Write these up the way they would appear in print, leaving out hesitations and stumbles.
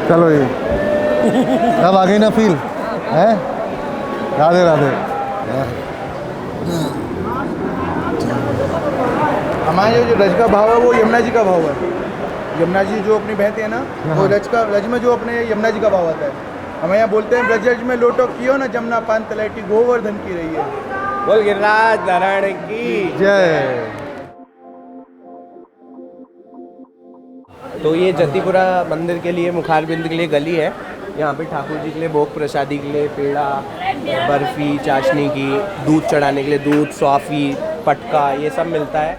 चलो ये अब आ गई ना फील है। राधे राधे। हमारे जो रज का भाव है वो यमुना जी का भाव है। यमुना जी जो अपनी बहते हैं ना, वो रज में जो अपने यमुना जी का भाव आता है। हमारे यहाँ बोलते हैं ब्रज में लोटो कियो ना जमुना पान तलैटी गोवर्धन की रही है। बोल गिरिराज नारायण की जय। तो ये जतीपुरा मंदिर के लिए, मुखारबिंद के लिए गली है। यहाँ पे ठाकुर जी के लिए भोग प्रसादी के लिए पेड़ा, बर्फी, चाशनी की, दूध चढ़ाने के लिए दूध, सौंफी, पटका, ये सब मिलता है।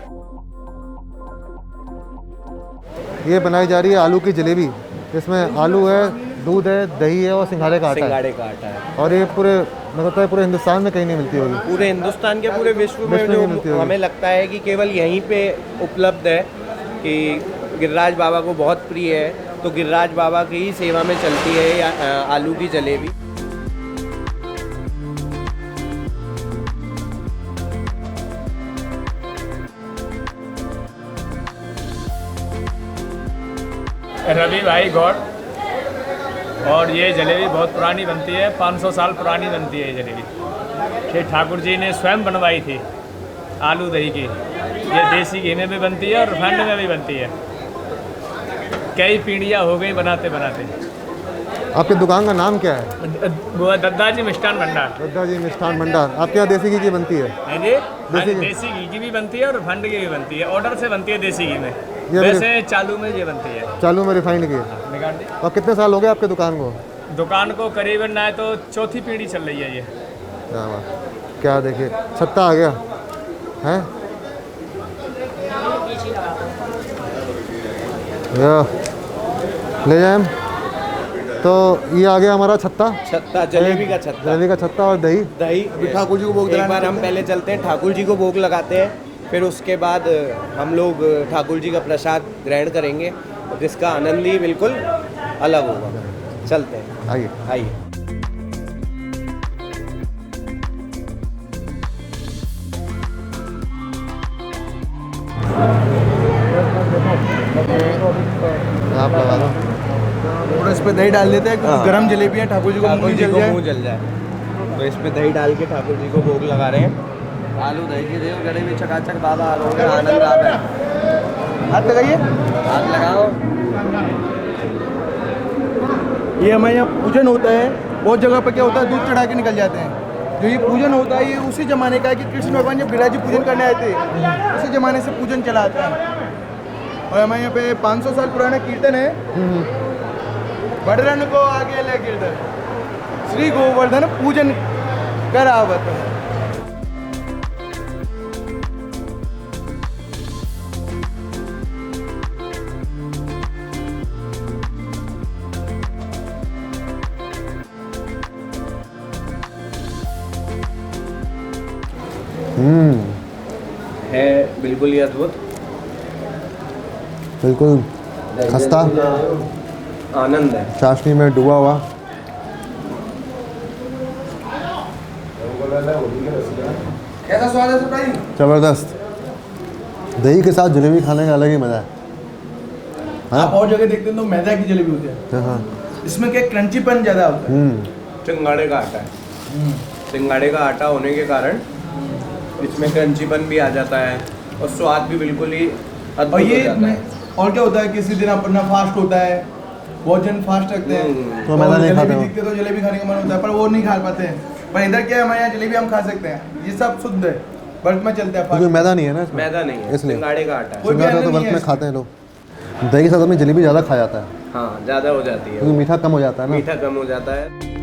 ये बनाई जा रही है आलू की जलेबी। इसमें आलू है, दूध है, दही है और सिंघाड़े का आटा है। सिंगाड़े का आटा है। और ये पूरे मतलब है पूरे हिंदुस्तान में कहीं नहीं मिलती होगी। पूरे हिंदुस्तान के, पूरे विश्व में नहीं मिलती जो होगी। हमें लगता है कि केवल यहीं पे उपलब्ध है कि गिरिराज बाबा को बहुत प्रिय है, तो गिरिराज बाबा की ही सेवा में चलती है आलू की जलेबी। रवि भाई गौड़। और ये जलेबी बहुत पुरानी बनती है, 500 साल पुरानी बनती है ये जलेबी। ये ठाकुर जी ने स्वयं बनवाई थी आलू दही की। ये देसी घी में भी बनती है और रिफाइंड में भी बनती है। कई पीढ़ियाँ हो गई बनाते बनाते। आपकी दुकान का नाम क्या है? वो है दद्दा जी मिष्ठान भंडार। दद्दा जी मिष्ठान भंडार। आपके यहाँ देसी घी की बनती है? है जी। हाँ जी, देसी घी की भी बनती है और रिफाइंड की भी बनती है। ऑर्डर से बनती है देसी घी में। वैसे चालू में ये बनती है। चालू में रिफाइंड की। निकाल दी। और कितने साल हो गए आपके दुकान को? दुकान को करीबन ना है तो चौथी पीढ़ी चल रही है ये। क्या बात। क्या देखिए छत्ता आ गया है। ले जाए। तो ये आ गया हमारा छत्ता। छत्ता, जलेबी का छत्ता। जलेबी का छत्ता और दही। दही ठाकुर जी को भोग एक बार हम पहले चलते हैं, ठाकुर जी को भोग लगाते हैं, फिर उसके बाद हम लोग ठाकुर जी का प्रसाद ग्रहण करेंगे, जिसका आनंद ही बिल्कुल अलग होगा। चलते हैं, आइए। आइए। आप लगा दो। और इस पे दही डाल देते हैं क्योंकि गरम जलेबी है, ठाकुर जी को ठाकुर मुंह जी जल को जाए। मुंह जल जाए, तो इस पे दही डाल के ठाकुर जी को भोग लगा रहे हैं। आलू दही के देव जलेबी चकाचक बाबा आरोगे, आनंद आप है। हाथ लगाइए। हाथ लगाओ। ये हमारे यहाँ पूजन होता है। बहुत जगह पे क्या होता है, दूध चढ़ा के निकल जाते हैं। जो ये पूजन होता है ये उसी ज़माने का है कि कृष्ण भगवान जब गिरिराज जी पूजन करने आए थे, उसी ज़माने से पूजन चला आता है। और हमारे यहाँ पे 500 साल पुराना कीर्तन है। बड़रन को आगे ले गिरधर, श्री गोवर्धन पूजन करावत। है बिल्कुल ही अद्भुत, बिल्कुल खस्ता। आनंद है। चाशनी में डूबा हुआ। कैसा स्वाद है भाई? ज़बरदस्त। दही के साथ जलेबी खाने का अलग ही मज़ा है। आप और जगह देखते हैं तो मैदा की जलेबी होती है, हाँ। इसमें क्या क्रंचीपन ज़्यादा होता है। सिंगाड़े का आटा है। सिंगाड़े का आटा होने के कारण इसमें क्रंचीपन भी आ जाता है और स्वाद भी बिल्कुल ही अद्भुत और हो ये जाता है। और क्या होता है, किसी दिन अपना फास्ट होता है, बहुत जन फास्ट रखते हैं तो मैदा नहीं खाते जलेबी हो। दिखते तो जलेबी खाने का मन होता है, पर वो नहीं खा पाते हैं। पर इधर क्या है, हमारे यहाँ जलेबी हम खा सकते हैं। ये सब शुद्ध है, व्रत में चलता है क्योंकि फास्ट। मैदा नहीं है ना इसमें। मैदा नहीं है, इसलिए सिंगाड़े का आटा है। कोई भी सिंगाड़ा तो अन्य व्रत नहीं में है खाते हैं लोग। दही के साथ अपनी जलेबी ज़्यादा खा जाता है हाँ, ज़्यादा हो जाती है, क्योंकि मीठा कम हो जाता है ना। मीठा कम हो जाता है।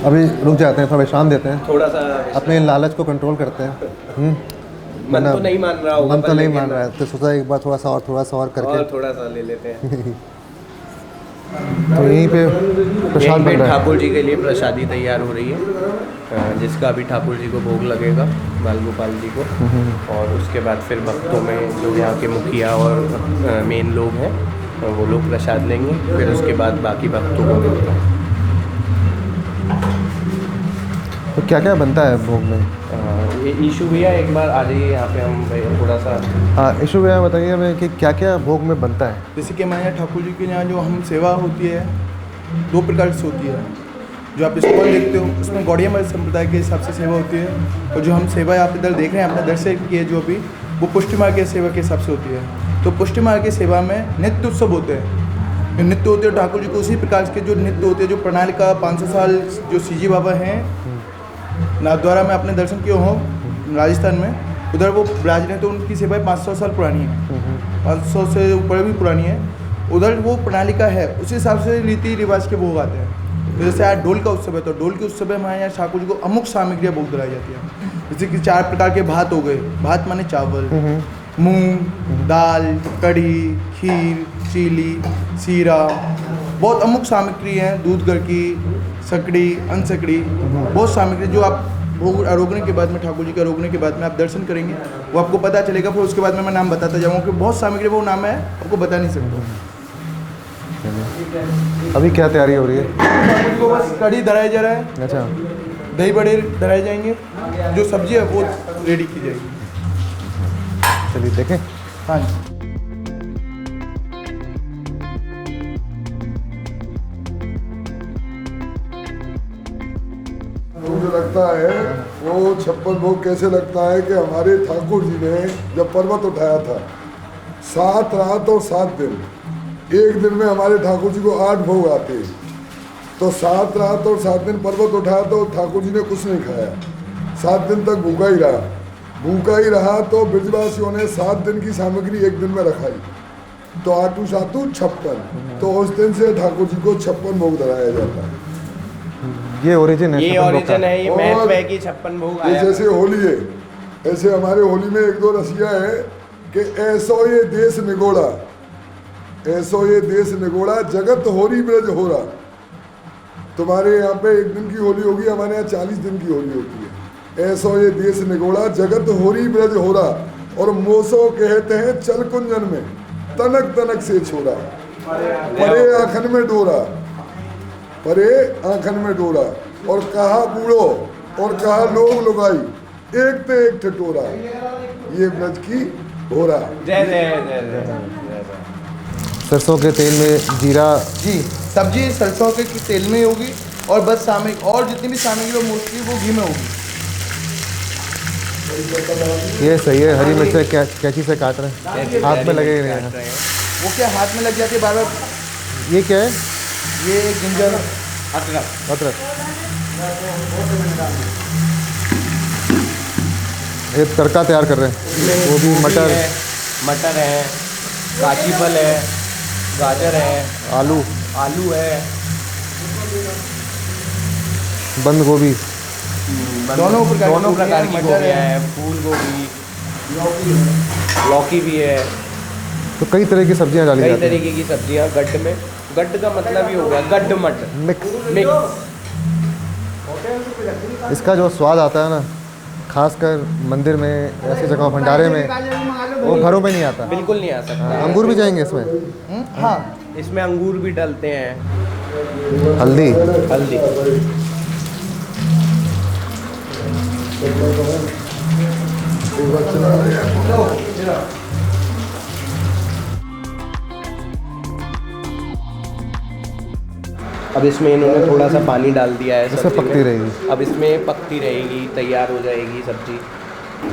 अभी रुक जाते हैं, थोड़ा विश्राम देते हैं, थोड़ा सा अपने लालच को कंट्रोल करते हैं। मन तो नहीं मान रहा होगा, मन तो पर नहीं लेकिन मान रहा है, तो सोचा एक बार थोड़ा सा और करके और थोड़ा सा ले लेते हैं। तो यहीं पे प्रसाद यहीं पे बन रहा है। ठाकुर जी के लिए प्रसादी तैयार हो रही है, जिसका अभी ठाकुर जी को भोग लगेगा, बाल गोपाल जी को। और उसके बाद फिर भक्तों में जो यहाँ के मुखिया और मेन लोग हैं वो लोग प्रसाद लेंगे, फिर उसके बाद बाकी भक्तों को मिलेगा। तो क्या क्या बनता है भोग में? ये ईशु भैया एक बार आ जाइए यहाँ पे, हम भैया थोड़ा सा। हाँ ईशु भैया बताइए हमें कि क्या क्या भोग में बनता है। जैसे कि हमारे यहाँ ठाकुर जी के यहाँ जो हम सेवा होती है 2 प्रकार से होती है। जो आप स्टॉल देखते हो उसमें गौड़िया मत संप्रदाय के हिसाब से सेवा होती है, और जो हम सेवा आप इधर देख रहे हैं अपने दर्शक की है जो भी, वो पुष्टि मार्ग की सेवा के हिसाब से होती है। तो पुष्टि मार्ग की सेवा में नित्य उत्सव होते हैं। जो नृत्य होते हैं ठाकुर जी को उसी प्रकार के जो नृत्य होते हैं, जो प्रणाली का 500 साल जो सीजी बाबा हैं नाथद्वारा में अपने दर्शन किए हों राजस्थान में, उधर वो विराज हैं, तो उनकी सेवाएं 500 साल पुरानी है, 500 से ऊपर भी पुरानी है। उधर वो प्रणाली का है, उस हिसाब से रीति रिवाज के भोग आते हैं। तो जैसे आज डोल का उत्सव है, तो डोल के उत्सव में हमारे यहाँ ठाकुर जी को अमुक सामग्रियाँ भोग दिलाई जाती है। जैसे कि 4 प्रकार के भात हो गए, भात माने चावल, मूंग दाल, कढ़ी, खीर, चीली, सीरा, बहुत अमुक सामग्री हैं, दूध घर की सकड़ी, अनसकड़ी, बहुत सामग्री जो आप भोग आरोगने के बाद में, ठाकुर जी के आरोगने के बाद में आप दर्शन करेंगे, वो आपको पता चलेगा। फिर उसके बाद में मैं नाम बताता जाऊँगा कि बहुत सामग्री, वो नाम है आपको बता नहीं सकता। अभी क्या तैयारी हो रही है? ठाकुर जी को बस कढ़ी धराया जा रहा है, अच्छा, दही बड़े धराए जाएंगे, जो सब्जी है वो रेडी की जाएगी। चलिए देखें। हाँ जी। मुझे लगता है वो 56 भोग कैसे लगता है कि हमारे ठाकुर जी ने जब पर्वत उठाया था 7 रात और 7 दिन, एक दिन में हमारे ठाकुर जी को 8 भोग आते हैं, तो 7 रात और 7 दिन पर्वत उठाया तो ठाकुर जी ने कुछ नहीं खाया, 7 दिन तक भूखा ही रहा। तो ब्रजवासियों ने 7 दिन की सामग्री एक दिन में रखाई, तो 8 7 56, तो उस दिन से ठाकुर जी को 56 भोग धराया जाता है। ये ओरिजिन है, ये ओरिजिन है, ये महत्व है कि 56 भोग आया। जैसे होली है, ऐसे हमारे होली में 1-2 रसिया है कि ऐसो ये देश निगोड़ा, ऐसो ये देश निगोड़ा, जगत होरी ब्रज हो रहा। तुम्हारे यहाँ पे 1 दिन की होली होगी, हमारे यहाँ 40 दिन की होली होती है। ऐसो ये देश निगोड़ा, जगत होरी ब्रज हो रहा, और मोसो कहते हैं चल कुंजन में, तनक तनक से छोड़ा, परे आखन में डोरा, परे आंखन में डोरा, और कहा बूढ़ो और कहा लोग लुगाई, एक ते एक ठटोरा, ये ब्रज की होरा। जय जय जय जय। सरसों के तेल में जीरा, जी सब्जी सरसों के तेल में होगी, और बस सामग्री और जितनी भी सामग्री वो मोस्टली वो घी में होगी। ये सही है। हरी मिर्च कैंची से काट रहे हैं, हाथ में लगे हुए हैं। वो क्या हाथ में लग जाती है बार बार। ये क्या है? ये जिंजर अदरक। ये तड़का तैयार कर रहे हैं, वो भी मटर है, काची फल है, गाजर है, आलू है, बंद गोभी, दोनों प्रकार की गोभियाँ है, फूल गोभी, लौकी भी है। तो कई तरह की सब्जियां डाली कई जाती हैं। तरीके की सब्जियाँ गड्ढ में, गड्ढ का मतलब ही हो गया गड्ढ मट, मिक्स। इसका जो स्वाद आता है ना, खासकर मंदिर में, ऐसी जगह भंडारे में, वो घरों में नहीं आता। बिल्कुल नहीं आ सकता। अंगूर भी जाएंगे इसमें? हाँ, इसमें अंगूर भी डलते हैं, हल्दी। अब इसमें इन्होंने थोड़ा सा पानी डाल दिया है, इसमें सब्जी पकती में। रहेगी। अब इसमें पकती रहेगी, तैयार हो जाएगी सब्जी।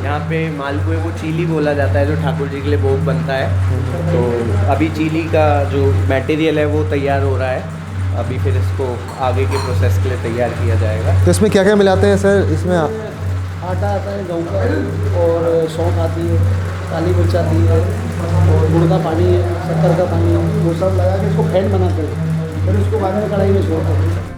यहाँ पे मालपुए को चीली बोला जाता है, जो ठाकुर जी के लिए भोग बनता है। तो अभी चीली का जो मटेरियल है वो तैयार हो रहा है, अभी फिर इसको आगे के प्रोसेस के लिए तैयार किया जाएगा। तो इसमें क्या क्या मिलाते हैं सर? इसमें आटा आता है गेहूँ का, और सौंफ आती है, काली मिर्च आती है, और गुड़ का पानी है, शक्कर का पानी है, वो सब लगा के इसको फेंट बनाते हैं, फिर उसको बाद में कढ़ाई में छोड़ते हैं।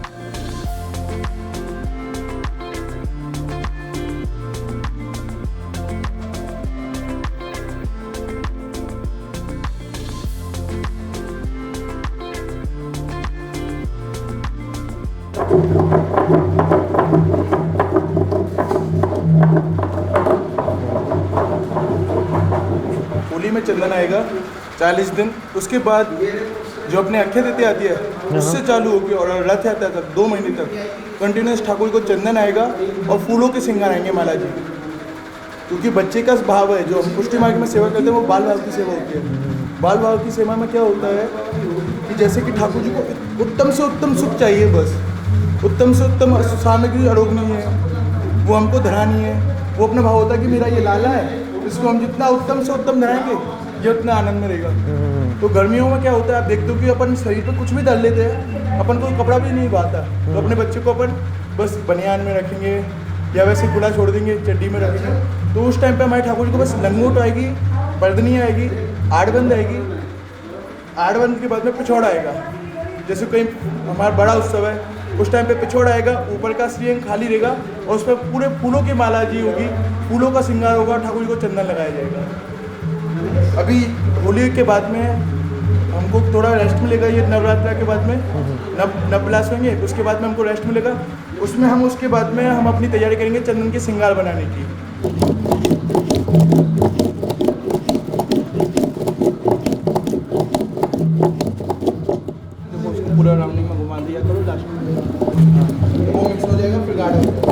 होली में चंदन आएगा 40 दिन, उसके बाद जो अपने अक्षय तृतीया आती है उससे चालू होगी, और रथ यात्रा तक 2 महीने तक कंटिन्यूस ठाकुर को चंदन आएगा, और फूलों के श्रृंगार आएंगे माला जी। क्योंकि बच्चे का भाव है, जो हम पुष्टि मार्ग में सेवा करते हैं वो बाल भाव की सेवा होती है। बाल भाव की सेवा में क्या होता है कि जैसे कि ठाकुर जी को उत्तम से उत्तम सुख चाहिए, बस उत्तम से उत्तम सामग्री आरोगनी है, वो हमको धरानी है। वो अपना भाव होता है कि मेरा ये लाला है, इसको हम जितना उत्तम से उत्तम धराएंगे ये उतना आनंद में रहेगा। तो गर्मियों में क्या होता है, आप देखते हो कि अपन शरीर पे कुछ भी डाल लेते हैं, अपन को कपड़ा भी नहीं पाता, तो अपने बच्चे को अपन बस बनियान में रखेंगे या वैसे खुला छोड़ देंगे, चड्डी में रखेंगे। तो उस टाइम पे हमारे ठाकुर जी को बस लंगोट आएगी, बर्दनी आएगी, आड़बंद आएगी, आड़बंद के बाद में पिछोड़ा आएगा। जैसे कहीं हमारा बड़ा उत्सव है उस टाइम पे पिछोड़ा आएगा, ऊपर का श्रीअंग खाली रहेगा और उस पर पूरे फूलों की माला जी होगी, फूलों का श्रृंगार होगा, ठाकुर जी को चंदन लगाया जाएगा। अभी होली के बाद में हमको थोड़ा रेस्ट मिलेगा, ये नवरात्रा के बाद में नवलास होंगे, उसके बाद में हमको रेस्ट मिलेगा। उसमें हम उसके बाद में हम अपनी तैयारी करेंगे चंदन के श्रृंगार बनाने की। उसको पूरा राउंडिंग में घुमा दिया करो, लास्ट में वो मिक्स हो जाएगा, फिर गाढ़ा हो जाएगा।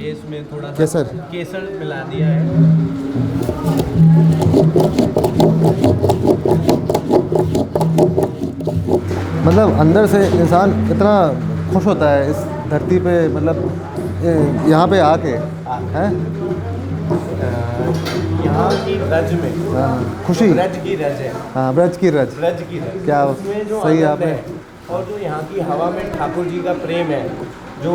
इसमें थोड़ा केसर केसर मिला दिया है। मतलब अंदर से इंसान इतना खुश होता है इस धरती पे, मतलब यहाँ पे आके हैं। यहाँ की रज में खुशी, रज की रज है। हाँ ब्रज की रज, रज की रज क्या उसमें जो सही आनंद आपने है और जो यहाँ की हवा में ठाकुर जी का प्रेम है, जो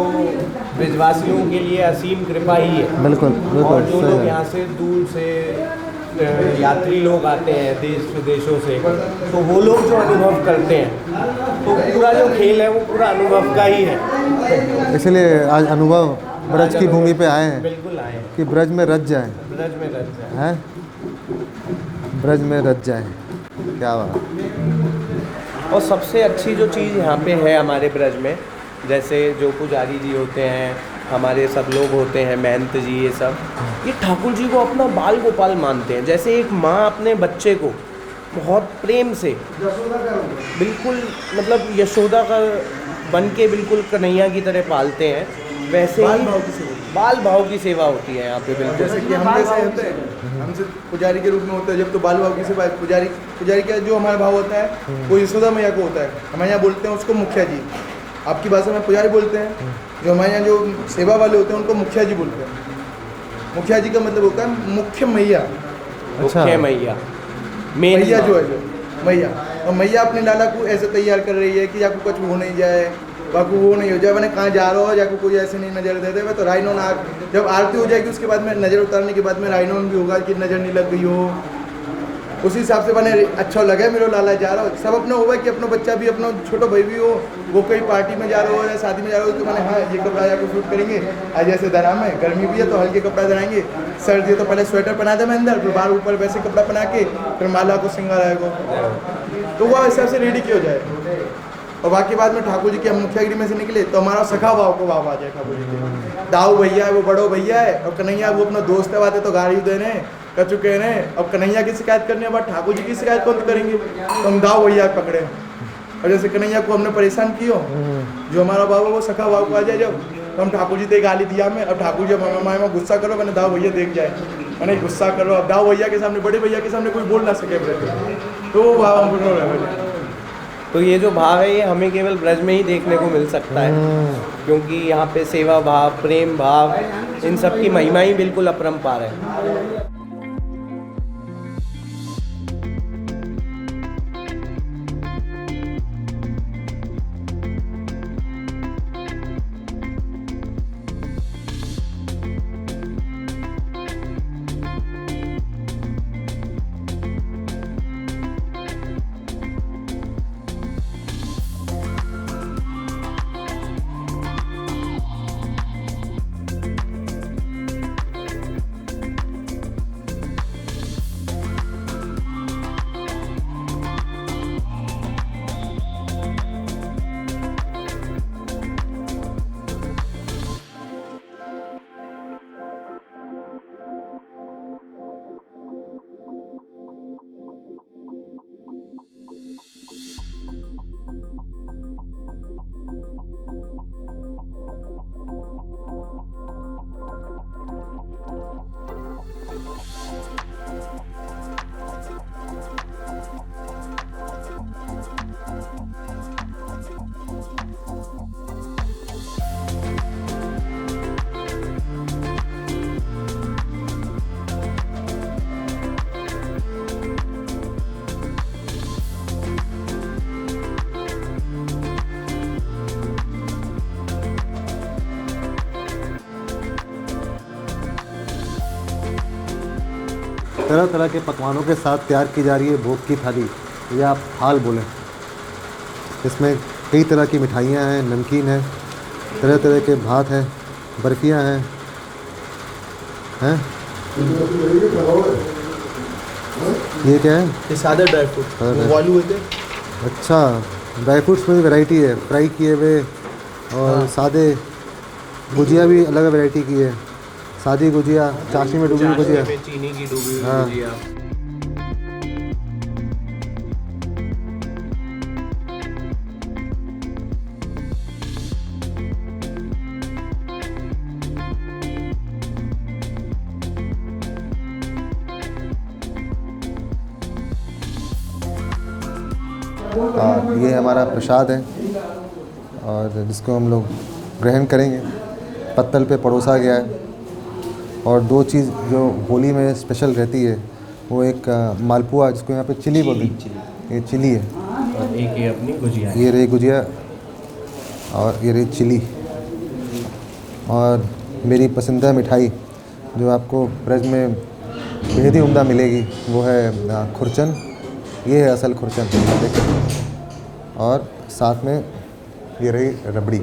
ब्रजवासियों के लिए असीम कृपा ही है। बिल्कुल और बिल्कुल जो सही लोग है। यहाँ से दूर से यात्री लोग आते हैं देश विदेशों से, तो वो लोग जो अनुभव करते हैं, तो पूरा जो खेल है वो पूरा अनुभव का ही है। इसलिए आज अनुभव ब्रज की भूमि पे आए हैं बिल्कुल आए हैं, कि ब्रज में रज जाएं, ब्रज में रज जाए। हैं ब्रज में रज जाएं। क्या बात। और सबसे अच्छी जो चीज़ यहाँ पे है हमारे ब्रज में, जैसे जो पुजारी जी होते हैं, हमारे सब लोग होते हैं, महंत जी, ये सब, ये ठाकुर जी को अपना बाल गोपाल मानते हैं। जैसे एक माँ अपने बच्चे को बहुत प्रेम से, बिल्कुल मतलब यशोदा का बन के बिल्कुल कन्हैया की तरह पालते हैं, वैसे ही बाल भाव की सेवा होती है यहाँ पे। बिल्कुल जैसे कि हम जैसे होते हैं, हमसे पुजारी के रूप में होता है, जब तो बाल भाव की सेवा, पुजारी का जो हमारा भाव होता है वो यशोदा मैया को होता है। हमारे यहाँ बोलते हैं उसको मुखिया जी, आपकी भाषा में पुजारी बोलते हैं। जो हमारे यहाँ जो सेवा वाले होते हैं उनको मुखिया जी बोलते हैं। मुखिया जी का मतलब होता है मुख्य मैया। मुख्य मैया, मैया जो है, जो मैया, और मैया अपने लाला को ऐसे तैयार कर रही है कि आपको कुछ हो नहीं जाए, बाकी वो नहीं हो जाए, मैंने कहाँ जा रहा हो, जाको कोई ऐसे नहीं नजर दे दे। तो राइनो ना, जब आरती हो जाएगी उसके बाद में नज़र उतारने के बाद में राइनोन भी होगा कि नज़र नहीं लग गई हो, उसी हिसाब से मैंने अच्छा लगे मेरा लाला जा रहा हो। सब अपना हुआ कि अपना बच्चा भी, अपना छोटा भाई भी हो, वो कोई पार्टी में जा रहा हो या शादी में जा रहा हो, तो मैंने हाँ ये कपड़ा जाकर शूट करेंगे। आज जैसे दराम है, गर्मी भी है तो हल्के कपड़ा बनाएंगे, सर्दी है तो पहले स्वेटर पहना दे मैं अंदर, फिर बाहर ऊपर वैसे कपड़ा पहना के फिर माला को श्रृंगार आएगा, तो वह हिसाब से रेडी किया जाए। और बाकी बाद में ठाकुर जी की हम मुखियागिरी में से निकले तो हमारा सखा भाव को भाव आ जाए ठाकुर जी के। दाऊ भैया है वो बड़ो भैया है, और कन्हैया वो अपना दोस्त है, बातें तो गाड़ी देने कर चुके हैं। अब कन्हैया की शिकायत करने के बाद ठाकुर जी की शिकायत कौन करेंगे, तो हम दाऊ भैया पकड़े। और जैसे कन्हैया को हमने परेशान किया, जो हमारा भाव है वो सखा भाव को आ जाए जब, तो हम ठाकुर जी से गाली दिया में। अब ठाकुर जी हमारे में गुस्सा करो, मैंने दाऊ भैया देख जाए, मैंने गुस्सा करो। अब दाऊ भैया के सामने, बड़े भैया के सामने कोई बोल ना सके, तो वो भाव हम। तो ये जो भाव है ये हमें केवल ब्रज में ही देखने को मिल सकता है, क्योंकि यहाँ पे सेवा भाव, प्रेम भाव, इन सब की महिमा ही बिल्कुल अपरंपार है। तरह तरह के पकवानों के साथ तैयार की जा रही है भोग की थाली, या आप थाल बोलें। इसमें कई तरह की मिठाइयाँ हैं, नमकीन है, तरह तरह के भात हैं, बर्फियाँ हैं। ये क्या है? ये सादे ड्राई फ्रूट वो आलू होते हैं। अच्छा, ड्राई फ्रूट्स में भी वैरायटी है, फ्राई किए हुए और सादे। गुजिया भी अलग वैरायटी की है, सादी गुजिया, चाशनी में डूबी हुई गुजिया, चीनी की डूबी हुई हाँ। गुजिया। हाँ, ये हमारा प्रसाद है और जिसको हम लोग ग्रहण करेंगे। पत्तल पे परोसा गया है। और दो चीज़ जो होली में स्पेशल रहती है, वो एक मालपुआ, जिसको यहाँ पे चिली बोलते हैं, ये चिली है, और एक ये अपनी गुजिया है। ये रही गुजिया और ये रही चिली। और मेरी पसंदीदा मिठाई जो आपको ब्रज में बेहद ही उम्दा मिलेगी, वो है खुरचन। ये है असल खुरचन, देखिए। और साथ में ये रही रबड़ी।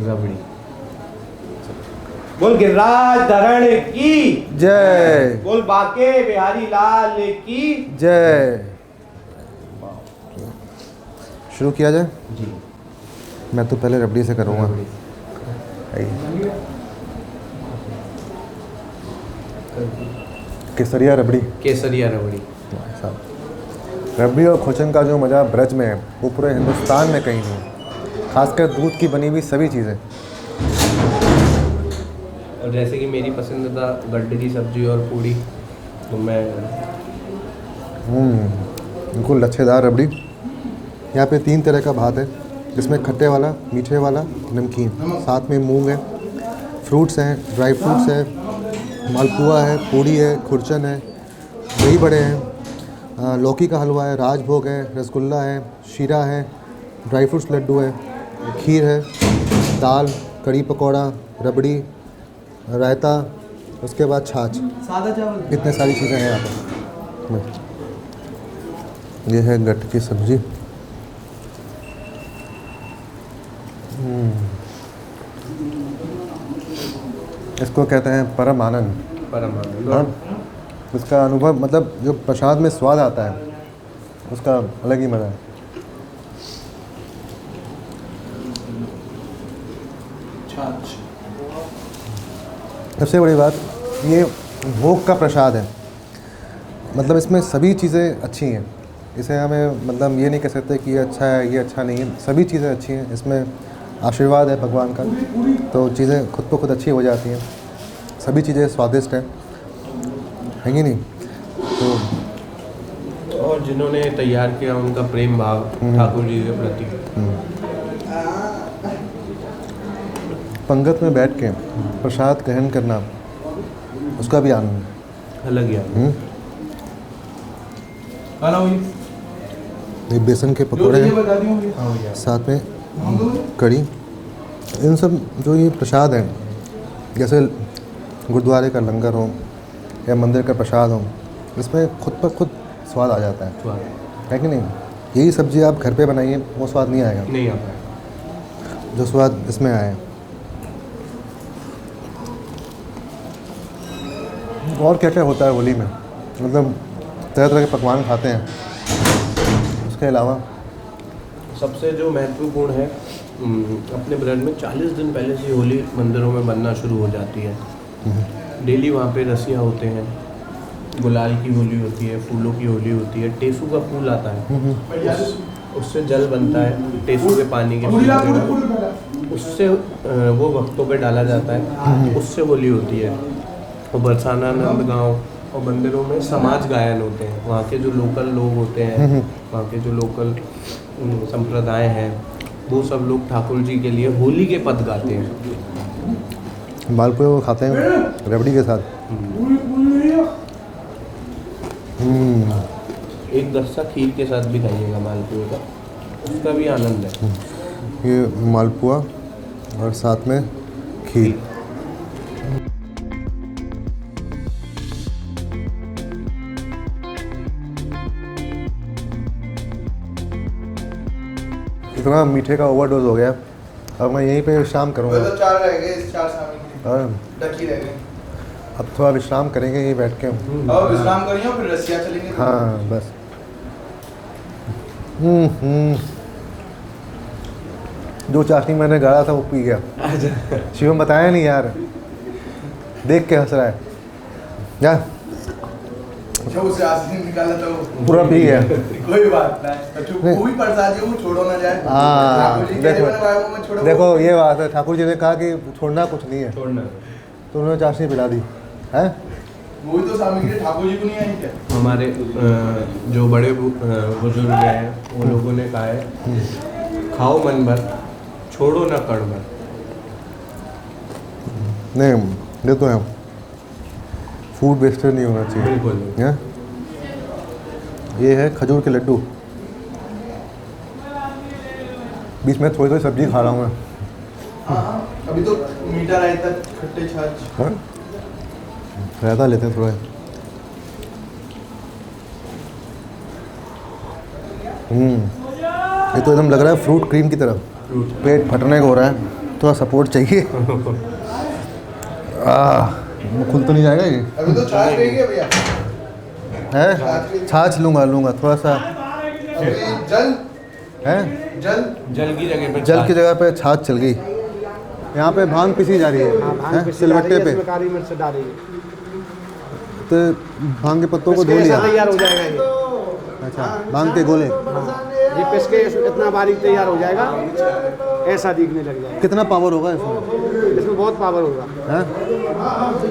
बोल गिरिराज धरण की जय, बोल बाके बिहारी लाल की जय। शुरू किया जाए? जी। मैं तो पहले रबड़ी से करूँगा। केसरिया रबड़ी। केसरिया रबड़ी। रबड़ी और खुरचन का जो मज़ा ब्रज में है, वो पूरे हिंदुस्तान में कहीं नहीं। खासकर दूध की बनी हुई सभी चीज़ें। और जैसे कि मेरी पसंदीदा गड्ढे की सब्जी और पूड़ी, तो मैं बिल्कुल लच्छेदार रबड़ी। यहाँ पे 3 तरह का भात है, जिसमें खट्टे वाला, मीठे वाला, नमकीन, साथ में मूंग है, फ्रूट्स हैं, ड्राई फ्रूट्स है, मालपुआ है, पूड़ी है, खुरचन है, दही बड़े हैं, लौकी का हलवा है, राजभोग है, रसगुल्ला है, शीरा है, ड्राई फ्रूट्स लड्डू है, खीर है, दाल, कड़ी पकौड़ा, रबड़ी, रायता, उसके बाद छाछ। सादा चावल। इतने सारी चीज़ें हैं यहाँ पर। ये है गट्ट की सब्ज़ी। इसको कहते हैं परम आनंद। परम आनंद। हाँ, उसका अनुभव, मतलब जो प्रसाद में स्वाद आता है, उसका अलग ही मज़ा है। सबसे बड़ी बात, ये भोग का प्रसाद है, मतलब इसमें सभी चीज़ें अच्छी हैं। इसे हमें, मतलब ये नहीं कह सकते कि ये अच्छा है, ये अच्छा नहीं है। सभी चीज़ें अच्छी हैं। इसमें आशीर्वाद है भगवान का, तो चीज़ें खुद ब खुद अच्छी हो जाती हैं। सभी चीज़ें स्वादिष्ट हैं, है कि नहीं? तो और जिन्होंने तैयार किया, उनका प्रेम भाव ठाकुर जी के प्रति। पंगत में बैठ के प्रसाद ग्रहण करना, उसका भी आनंद अलग ही है। ये बेसन के पकौड़े हैं, साथ में कड़ी। इन सब जो ये प्रसाद हैं, जैसे गुरुद्वारे का लंगर हो या मंदिर का प्रसाद हो, इसमें खुद पर खुद स्वाद आ जाता है कि नहीं? यही सब्ज़ी आप घर पे बनाइए, वो स्वाद नहीं आएगा, नहीं आता है जो स्वाद इसमें आया है। और क्या क्या होता है होली में? मतलब तरह तरह के पकवान खाते हैं। उसके अलावा सबसे जो महत्वपूर्ण है, अपने ब्रज में 40 दिन पहले से होली मंदिरों में बनना शुरू हो जाती है। डेली वहाँ पे रसिया होते हैं, गुलाल की होली होती है, फूलों की होली होती है, टेसू का फूल आता है, उससे जल बनता है, टेसू के पानी के फूल, से वो भक्तों पे डाला जाता है, उससे होली होती है। और बरसाना नंदगांव और मंदिरों में समाज गायन होते हैं, वहाँ के जो लोकल लोग होते हैं, वहाँ के जो लोकल संप्रदाय हैं, वो सब लोग ठाकुर जी के लिए होली के पद गाते हैं। मालपुए वो खाते हैं रबड़ी के साथ। एक दस्ता खीर के साथ भी खाइएगा मालपुए का, उसका भी आनंद है। ये मालपुआ और साथ में खीर। इतना मीठे का ओवरडोज हो गया, अब मैं यहीं पे विश्राम करूँगा। तो 4 रह गए, इस 4 सामने और डकी रह गए। अब थोड़ा विश्राम करेंगे यहीं बैठ के। और विश्राम करिए फिर रसिया चलेंगे। हाँ बस। जो चाशनी मैंने गाड़ा था वो पी गया। शिवम बताया नहीं यार, देख के हंस रहा है यार। अच्छा उसे आसीन निकाला तो पूरा पी गया। कोई बात नहीं, वो भी प्रसाद है, वो छोड़ो ना जाए। हाँ देखो देखो ये बात है, ठाकुर जी ने कहा कि छोड़ना कुछ नहीं है, छोड़ना तो उन्होंने चाशनी पिला दी है। वो तो सामग्री ठाकुर जी को नहीं आई क्या? हमारे जो बड़े बुजुर्ग हैं वो लोगों ने कहा है, खाओ मन भर, छोड़ो ना कण भर। नहीं ये तो है, फूड वेस्टेज नहीं होना चाहिए। बिल्कुल। है? ये है खजूर के लड्डू, बीच में थोड़ी थोड़ी सब्जी खा रहा हूँ मैं। हाँ, अभी तो मीठा रायता, खट्टे छाछ। हाँ? रायता लेते हैं थोड़ा। ये तो एकदम लग रहा है फ्रूट क्रीम की तरह। पेट फटने को हो रहा है, थोड़ा सपोर्ट चाहिए। खुल तो नहीं जाएगा ये? अभी तो छाछ रह गया भैया। है छाछ लूँगा थोड़ा सा। अभी जल है जल की जगह पे जल की जगह पे छाछ चल गई। यहाँ पे भांग पिसी जा रही है, सिलबट्टे पे। काली मिर्च डाली तो भांग के पत्तों को धो लिया। तैयार हो जाएगा ये। अच्छा भांग के गोले ये पिस के इतना बारीक तैयार हो जाएगा, ऐसा दिखने लग जाएगा। कितना पावर होगा इसमें? इसमें बहुत पावर होगा। हैं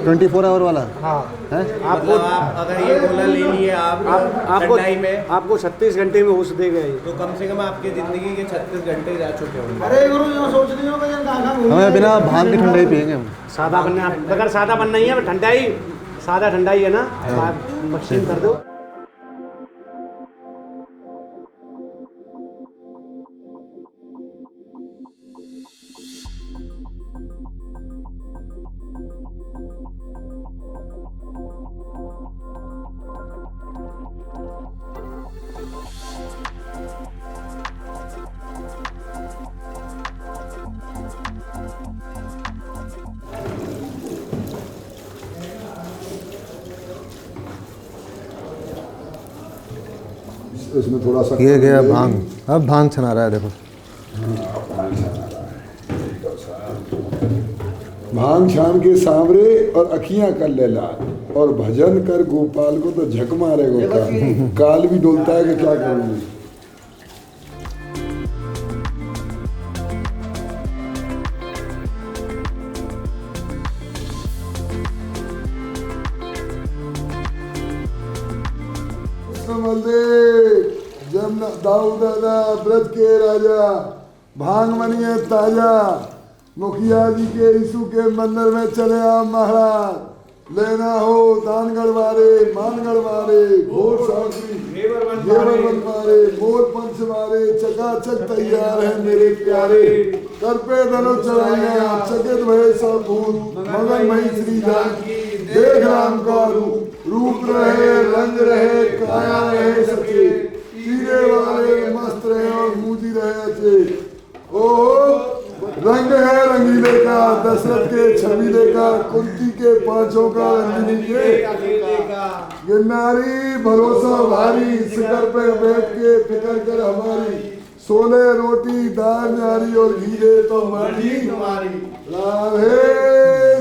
24 आवर वाला हाँ है? आपको अगर ये गोला ले लिए आपको ठंडाई में, आपको 36 घंटे में होश देगा ये। तो कम से कम आपकी ज़िंदगी के 36 घंटे जा चुके होंगे। अरे गुरु जो सोच रही हो कि हमें बिना भांग की ठंडाई पियेंगे हम। सादा बनना, अगर सादा बनना ही है ठंडाई, सादा ठंडाई है ना, मशीन कर दो। इसमें थोड़ा सा ये गया भांग, अब भांग छना रहा है देखो। भांग छान के सांवरे और अखियां कर ले लाल, और भजन कर गोपाल को तो झक मारे गोपाल। काल भी डोलता है कि क्या करूँगी। जमना दाऊद दादा ब्रज के राजा, भांग बनिए ताजा, मुखिया जी के यीशु के मंदिर में चले आ महाराज। लेना हो दानगढ़ वारे, मानगढ़ वारे, घोड़ साथी घेवर बनवारे, मोर पंच मारे, चकाचक तैयार है मेरे प्यारे। कर पे धनो चढ़ाइया, चकित भय सब भूत, मगन मई श्री जानकी, देख राम का रूप रहे, रंग रहे, काया रहे सचे, तीरे वाले मस्त रहे और मूजी रहे अच्छे। ओ रंग है रंगीले का, दशरथ के छबीले का, कुंती के पांचों का, रंजनी के गिरनारी, भरोसा भारी, शिखर पे बैठ के फिकर कर हमारी। सोले रोटी दाल नारी और घीले तो मारी तुम्हारी। राधे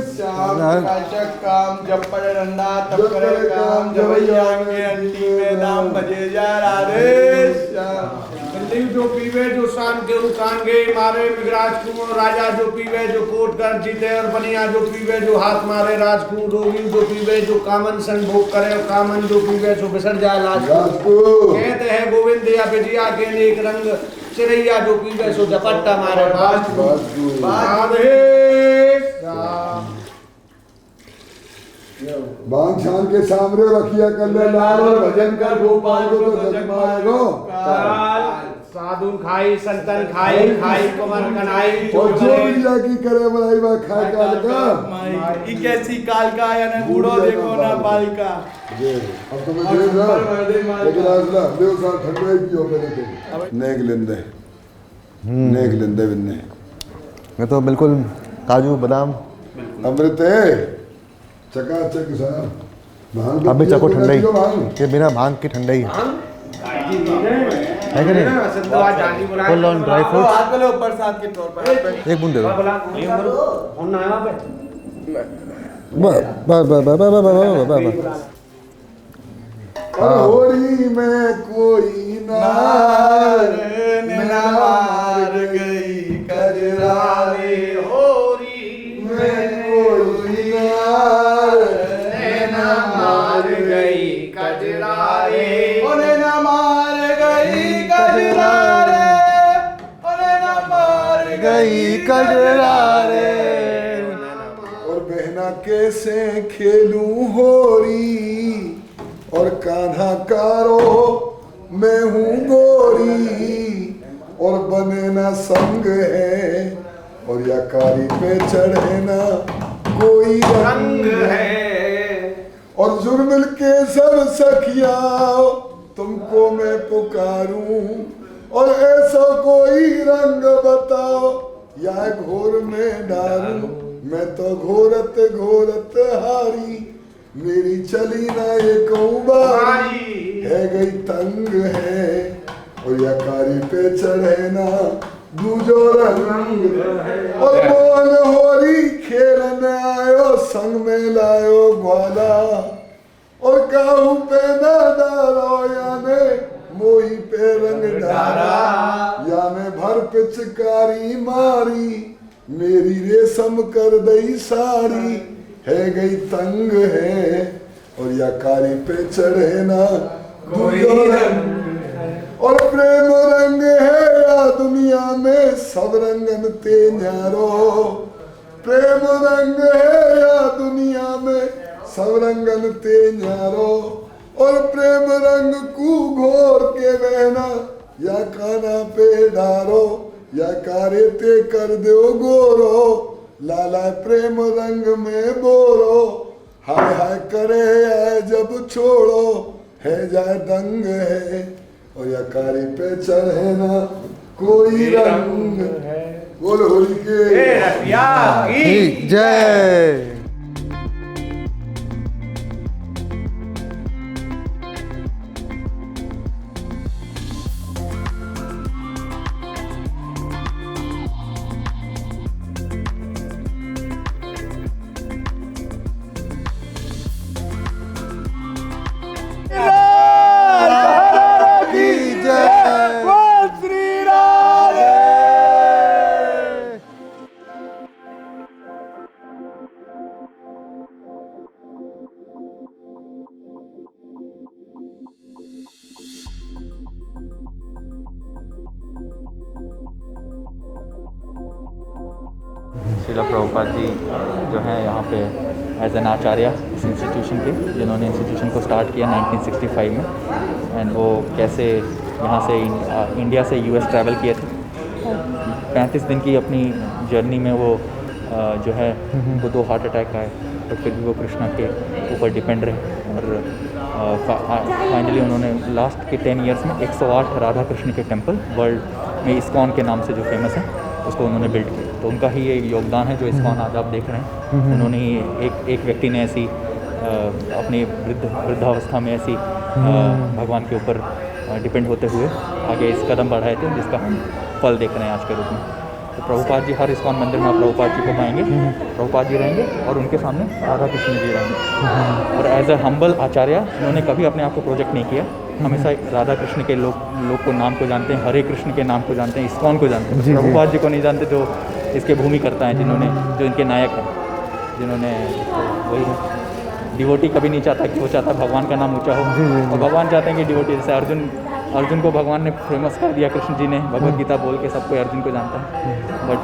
श्याम काचक काम जब पड़े रंडा तब करे काम, जब आएंगे अंटी में नाम बजे जा। राधे श्याम। शिव जो पीवे जो शान के रुकांगे मारे मिगराज कुओं राजा जो पीवे जो कोट कर जीते और बनिया जो पीवे जो हाथ मारे राजकू रोगी जो पीवे जो कामन संग भोग करे और कामन जो पीवे जो बिसर जाए लाजकू कहते हैं गोविंद या बिटिया के नेक रंग चिरैया जो पीवे सो झपट्टा मारे राधे राम। बांग छान के सामने रखिया कर ले लाल और भजन कर गोपाल को तो जगमाएगो साधु खाई संतन खाई खाई कुमार कनाई और जो बिया की करे बनाई बा खाए काल का ई कैसी काल का या ना बूढ़ो देखो ना बाल का। अब तो मैं देख रहा लेकिन आज ना देव साहब ठंडे की हो पहले तो नेक लेंदे बिन्ने मैं तो बिल्कुल काजू बादाम अमृत चकाचक साहब अभी चको ठंडाई ये बिना भांग की ठंडाई है कि नहीं। फुल ऑन ड्राई फ्रूट्स हाथ में लो प्रसाद के तौर पर एक बूंद दे दो। होरी में कोई नार मार गई कजरारे होरी में कोई नार मार गई कजरारे उन्हें न मार गई कजरारे उन्हें न मार गई कजरारे और बहना कैसे खेलूं होरी और कान्हा कारो मैं हूँ गोरी और बने ना संग है और या कारी पे चढ़े ना कोई रंग है और जुर्मिल के सब सखिया तुमको मैं पुकारूं और ऐसा कोई रंग बताओ या घोर में डालूं मैं तो घोरत घोरत हारी मेरी चली ना ये बारी है गई तंग है और या कारी पे चढ़े ना दूजो रंग और मोहन होरी खेलने आयो संग में लायो ग्वाला और काहू पे ना डालो याने मोही पे रंग डाला याने भर पिचकारी मारी मेरी रेशम कर दई साड़ी है गई तंग है और या कारी पे चढ़े ना दूजो रंग और प्रेम रंग है या दुनिया में सब रंगन ते न्यारो प्रेम रंग है या दुनिया में सब रंगन ते न्यारो और प्रेम रंग को घोर के बहना या काना पे डारो या कारे ते कर दो गोरो लाला प्रेम रंग में बोरो हाय हाय करे आए जब छोड़ो है जाए दंग है और या कारी पे चढ़े ना कोई रंग बोल होली के जय। श्रीला प्रभुपाद जी जो हैं यहाँ पे एज एन आचार्य इस इंस्टीट्यूशन के, जिन्होंने इंस्टीट्यूशन को स्टार्ट किया 1965 में एंड वो कैसे यहाँ से इंडिया से यूएस ट्रैवल किए थे। 35 दिन की अपनी जर्नी में वो जो है उनको 2 हार्ट अटैक आए, तो फिर भी वो कृष्णा के ऊपर डिपेंड रहे और फाइनली उन्होंने लास्ट के 10 ईयर्स में 108 राधा कृष्ण के टेम्पल वर्ल्ड में इस्कॉन के नाम से जो फेमस है उसको उन्होंने बिल्ड किया। तो उनका ही ये योगदान है जो इस्कॉन आज आप देख रहे हैं। उन्होंने ही एक व्यक्ति ने ऐसी अपनी वृद्धावस्था में ऐसी भगवान के ऊपर डिपेंड होते हुए आगे इस कदम बढ़ाए थे जिसका हम फल देख रहे हैं आज के रूप में। तो प्रभुपाद जी हर इस्कॉन मंदिर में आप प्रभुपाद जी को पाएंगे, प्रभुपाद जी रहेंगे और उनके सामने राधा कृष्ण जी रहेंगे। और एज ए हम्बल आचार्य उन्होंने कभी अपने आप को प्रोजेक्ट नहीं किया, हमेशा राधा कृष्ण के लोग को नाम को जानते हैं, हरे कृष्ण के नाम को जानते हैं, इस्कॉन को जानते हैं। प्रभुपाद जी को नहीं जानते जो इसके भूमि करता है, जिन्होंने जो इनके नायक हैं, जिन्होंने वही डिवोटी कभी नहीं चाहता कि वो चाहता भगवान का नाम ऊँचा हो, और भगवान चाहते हैं कि डिवोटी, जैसे अर्जुन को भगवान ने फेमस कर दिया, कृष्ण जी ने भगवद गीता बोल के सबको अर्जुन को जानता है। बट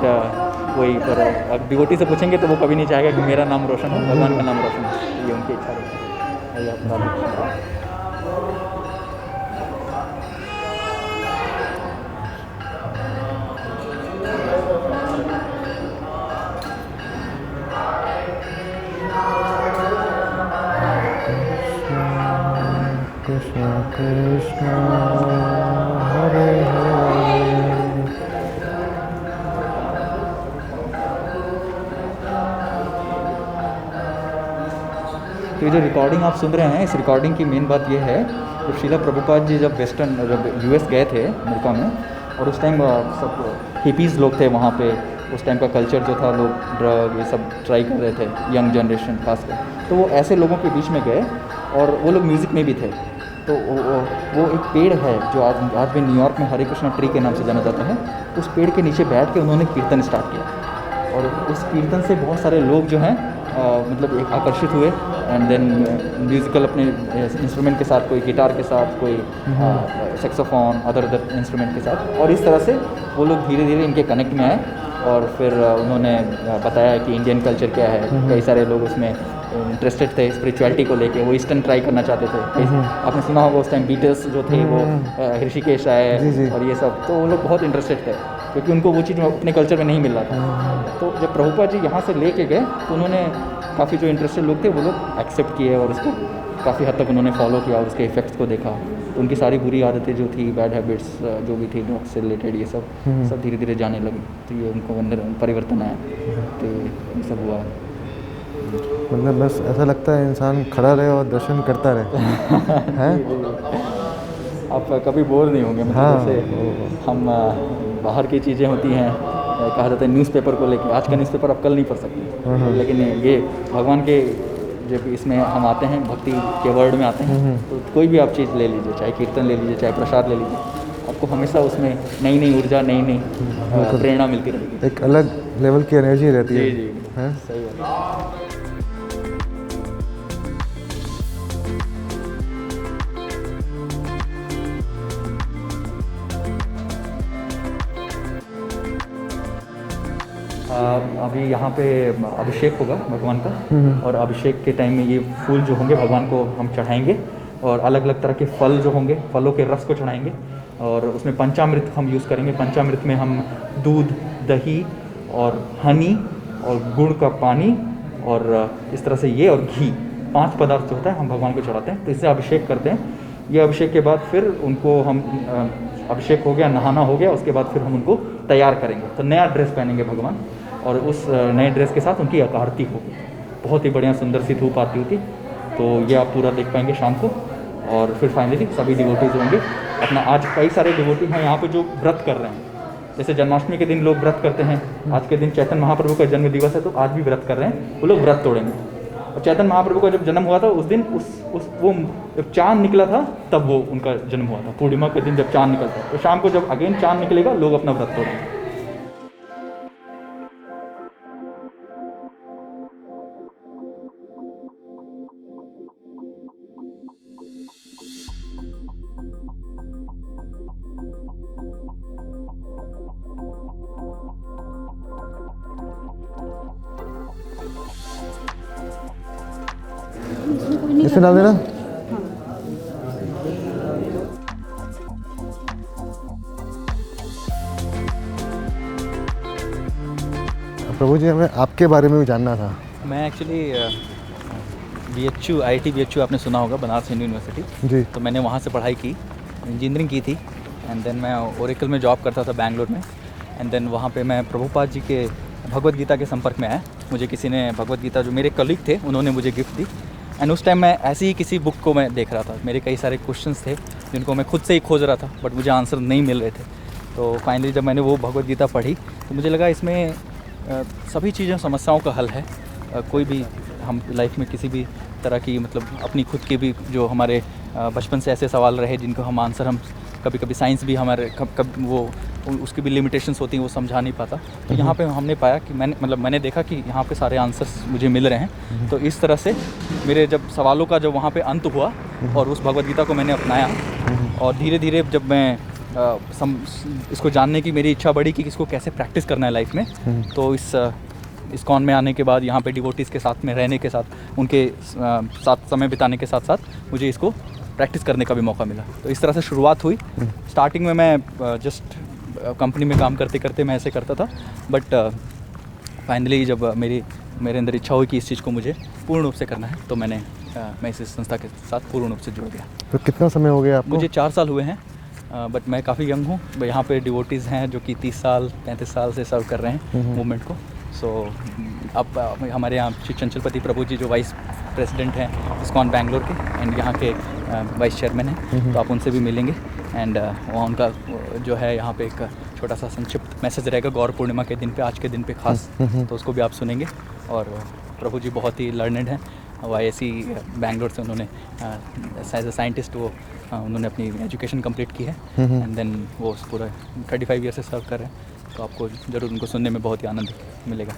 वही पर अब डिवोटी से पूछेंगे तो वो कभी नहीं चाहेगा कि मेरा नाम रोशन हो, भगवान का नाम रोशन हो, ये उनकी इच्छा रहती है। कृष्ण कृष्ण हरे हरे। तो ये जो रिकॉर्डिंग आप सुन रहे हैं, इस रिकॉर्डिंग की मेन बात ये है, जब श्रीला प्रभुपाद जी जब यूएस गए थे अमेरिका में, और उस टाइम सब हिपीज़ लोग थे वहाँ पे, उस टाइम का कल्चर जो था, लोग ड्रग ये सब ट्राई कर रहे थे, यंग जनरेशन खासकर, तो वो ऐसे लोगों के बीच में गए और वो लोग म्यूज़िक में भी थे। तो वो एक पेड़ है जो आज भी न्यूयॉर्क में हरे कृष्णा ट्री के नाम से जाना जाता है, उस पेड़ के नीचे बैठ के उन्होंने कीर्तन स्टार्ट किया, और उस कीर्तन से बहुत सारे लोग जो हैं मतलब एक आकर्षित हुए, एंड देन म्यूज़िकल अपने इंस्ट्रूमेंट के साथ, कोई गिटार के साथ, कोई सेक्सोफोन, अदर इंस्ट्रूमेंट के साथ, और इस तरह से वो लोग धीरे धीरे इनके कनेक्ट में आए, और फिर उन्होंने बताया कि इंडियन कल्चर क्या है। कई सारे लोग उसमें इंटरेस्टेड थे स्पिरिचुअलिटी को लेके, वो ईस्टर्न ट्राई करना चाहते थे। आपने सुना होगा उस टाइम बीटल्स जो थे वो ऋषिकेश आए और ये सब, तो वो लोग बहुत इंटरेस्टेड थे क्योंकि उनको वो चीज़ अपने कल्चर में नहीं मिल रहा था। तो जब प्रभुपाद जी यहाँ से लेके गए तो उन्होंने काफ़ी जो इंटरेस्टेड लोग थे वो लोग एक्सेप्ट किए, और उसको काफ़ी हद तक उन्होंने फॉलो किया और उसके इफेक्ट्स को देखा। तो उनकी सारी बुरी आदतें जो थी, बैड हैबिट्स जो भी थी ड्रग्स से रिलेटेड, ये सब धीरे धीरे जाने लगी। तो ये उनको अंदर परिवर्तन आया, तो ये सब हुआ। मतलब बस ऐसा लगता है इंसान खड़ा रहे और दर्शन करता रहे हैं। आप कभी बोर नहीं होंगे, मतलब जैसे हम बाहर की चीज़ें होती हैं, कहा जाता है न्यूज़पेपर को लेके, आज का न्यूज़पेपर आप कल नहीं पढ़ सकते, लेकिन ये भगवान के जब इसमें हम आते हैं, भक्ति के वर्ड में आते हैं, तो कोई भी आप चीज़ ले लीजिए, चाहे कीर्तन ले लीजिए, चाहे प्रसाद ले लीजिए, आपको हमेशा उसमें नई नई ऊर्जा, नई नई प्रेरणा मिलती रहेगी। एक अलग लेवल की एनर्जी रहती है। जी हैं? सही बात है। अभी यहाँ पे अभिषेक होगा भगवान का, और अभिषेक के टाइम में ये फूल जो होंगे भगवान को हम चढ़ाएंगे, और अलग अलग तरह के फल जो होंगे, फलों के रस को चढ़ाएंगे, और उसमें पंचामृत हम यूज़ करेंगे। पंचामृत में हम दूध, दही और हनी और गुड़ का पानी और इस तरह से ये और घी, 5 पदार्थ जो होता है हम भगवान को चढ़ाते हैं। तो इससे अभिषेक करते हैं। ये अभिषेक के बाद फिर उनको हम अभिषेक हो गया, नहाना हो गया, उसके बाद फिर हम उनको तैयार करेंगे। तो नया ड्रेस पहनेंगे भगवान, और उस नए ड्रेस के साथ उनकी आरती होगी, बहुत ही बढ़िया सुंदर सी धूप आरती होती। तो ये आप पूरा देख पाएंगे शाम को। और फिर फाइनली सभी डिवोटीज होंगे अपना, आज कई सारे डिवोटी हैं यहाँ पे जो व्रत कर रहे हैं। जैसे जन्माष्टमी के दिन लोग व्रत करते हैं, आज के दिन चैतन्य महाप्रभु का जन्म दिवस है, तो आज भी व्रत कर रहे हैं, वो लोग व्रत तोड़ेंगे। और चैतन्य महाप्रभु का जब जन्म हुआ था उस दिन वो जब चांद निकला था तब वो उनका जन्म हुआ था, पूर्णिमा के दिन जब चांद निकलता है। तो शाम को जब अगेन चांद निकलेगा लोग अपना व्रत तोड़ेंगे। इसमें डाल देना। प्रभु जी, हमें आपके बारे में भी जानना था। मैं एक्चुअली BHU IIT BHU आपने सुना होगा, बनारस हिंदू यूनिवर्सिटी जी। तो मैंने वहाँ से पढ़ाई की, इंजीनियरिंग की थी। एंड देन मैं ओरेकल में जॉब करता था बैंगलोर में। एंड देन वहाँ पे मैं प्रभुपाद जी के भगवद गीता के संपर्क में आया। मुझे किसी ने भगवद गीता, जो मेरे कलीग थे, उन्होंने मुझे गिफ्ट दी। एंड उस टाइम मैं ऐसी ही किसी बुक को मैं देख रहा था। मेरे कई सारे क्वेश्चंस थे जिनको मैं खुद से ही खोज रहा था, बट मुझे आंसर नहीं मिल रहे थे। तो फाइनली जब मैंने वो भगवद गीता पढ़ी तो मुझे लगा इसमें सभी चीज़ें, समस्याओं का हल है। कोई भी हम लाइफ में किसी भी तरह की, मतलब अपनी खुद की भी जो हमारे बचपन से ऐसे सवाल रहे जिनको हम आंसर हम कभी कभी साइंस भी हमारे कब वो उसकी भी लिमिटेशंस होती हैं, वो समझा नहीं पाता। तो यहाँ पे हमने पाया कि मैंने देखा कि यहाँ पे सारे आंसर्स मुझे मिल रहे हैं। तो इस तरह से मेरे जब सवालों का जब वहाँ पे अंत हुआ और उस भगवद गीता को मैंने अपनाया और धीरे धीरे जब मैं इसको जानने की मेरी इच्छा बढ़ी कि इसको कैसे प्रैक्टिस करना है लाइफ में, तो इस्कॉन में आने के बाद यहाँ पे डिवोटीज़ के साथ में रहने के साथ उनके साथ समय बिताने के साथ साथ मुझे इसको प्रैक्टिस करने का भी मौका मिला। तो इस तरह से शुरुआत हुई। स्टार्टिंग में मैं जस्ट कंपनी में काम करते करते मैं ऐसे करता था, बट फाइनली जब मेरे अंदर इच्छा हुई कि इस चीज़ को मुझे पूर्ण रूप से करना है, तो मैं इस संस्था के साथ पूर्ण रूप से जुड़ गया। तो कितना समय हो गया आपको? मुझे 4 साल हुए हैं, बट मैं काफ़ी यंग हूँ। यहाँ पे डिवोटीज़ हैं जो कि 30 साल 35 साल से सर्व कर रहे हैं मूवमेंट को। सो अब हमारे यहाँ श्री चंचलपति प्रभु जी जो वाइस प्रेसिडेंट हैं इस्कॉन बैंगलोर के एंड यहाँ के वाइस चेयरमैन हैं, तो आप उनसे भी मिलेंगे। एंड वहाँ उनका जो है यहाँ पे एक छोटा सा संक्षिप्त मैसेज रहेगा गौर पूर्णिमा के दिन पे, आज के दिन पे खास, तो उसको भी आप सुनेंगे। और प्रभु जी बहुत ही लर्नेड हैं, YSC बैंगलोर से उन्होंने एज अ साइंटिस्ट वो उन्होंने अपनी एजुकेशन कंप्लीट की है एंड देन वो पूरा 35 ईयर से सर्व कर रहे हैं। तो आपको ज़रूर उनको सुनने में बहुत ही आनंद मिलेगा।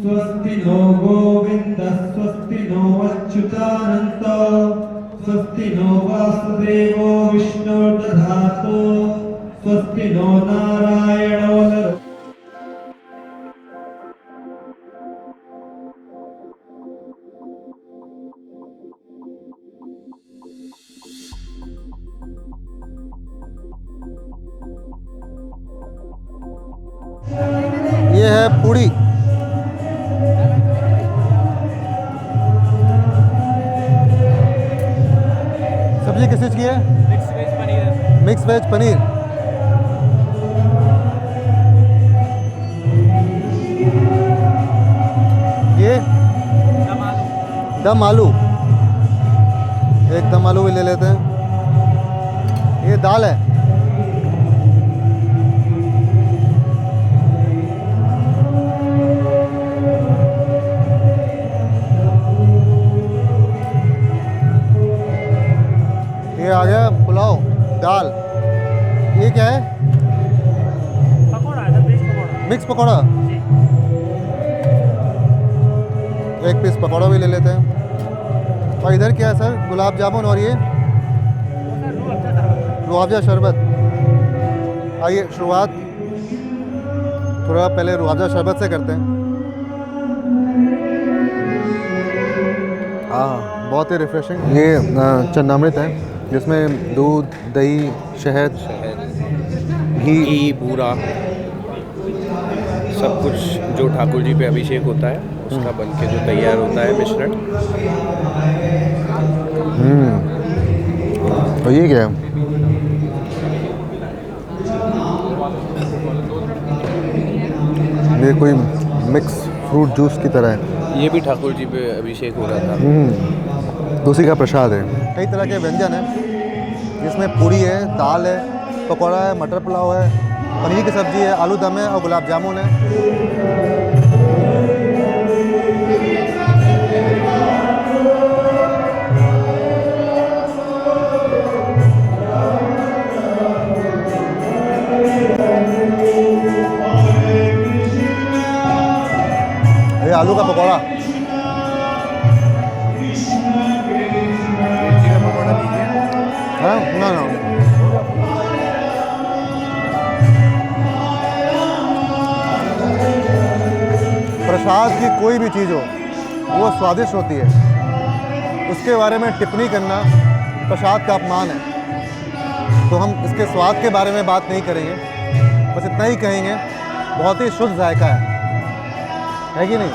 स्वस्ति नो गोविंद स्वस्ति नो अच्युतानंत स्वस्ति नो वासुदेवो विष्णुर्दधातु स्वस्ति नो नारायणो नर। ये है पूड़ी। सब्जी किस चीज़ की है? Mix veg paneer. Mix veg paneer. ये दम आलू। एक दम आलू भी ले लेते हैं। ये दाल है। ये आ गया पुलाव, दाल। ये क्या है? पकौड़ा है, वेज पकौड़ा। मिक्स पकौड़ा। एक पीस पकौड़ा भी ले लेते हैं। और इधर क्या है सर? गुलाब जामुन और ये रूह अफ़ज़ा शरबत। आइए शुरुआत थोड़ा पहले रूह अफ़ज़ा शरबत से करते हैं। हाँ, बहुत ही रिफ्रेशिंग। ये चन्नामृत है जिसमें दूध, दही, शहद, घी, बूरा, सब कुछ जो ठाकुर जी पे अभिषेक होता है उसका बन के जो तैयार होता है मिश्रण। और ये क्या है? ये कोई मिक्स फ्रूट जूस की तरह है। ये भी ठाकुर जी पे अभिषेक हो रहा था। उसी का प्रसाद है। कई तरह के व्यंजन हैं। जिसमें पूरी है, दाल है, पकौड़ा है, मटर पुलाव है, पनीर की सब्ज़ी है, आलू दम है और गुलाब जामुन है। ये आलू का पकौड़ा, हाँ ना ना प्रसाद की कोई भी चीज़ हो वो स्वादिष्ट होती है, उसके बारे में टिप्पणी करना प्रसाद का अपमान है। तो हम इसके स्वाद के बारे में बात नहीं करेंगे, बस इतना ही कहेंगे बहुत ही शुद्ध जायका है कि नहीं?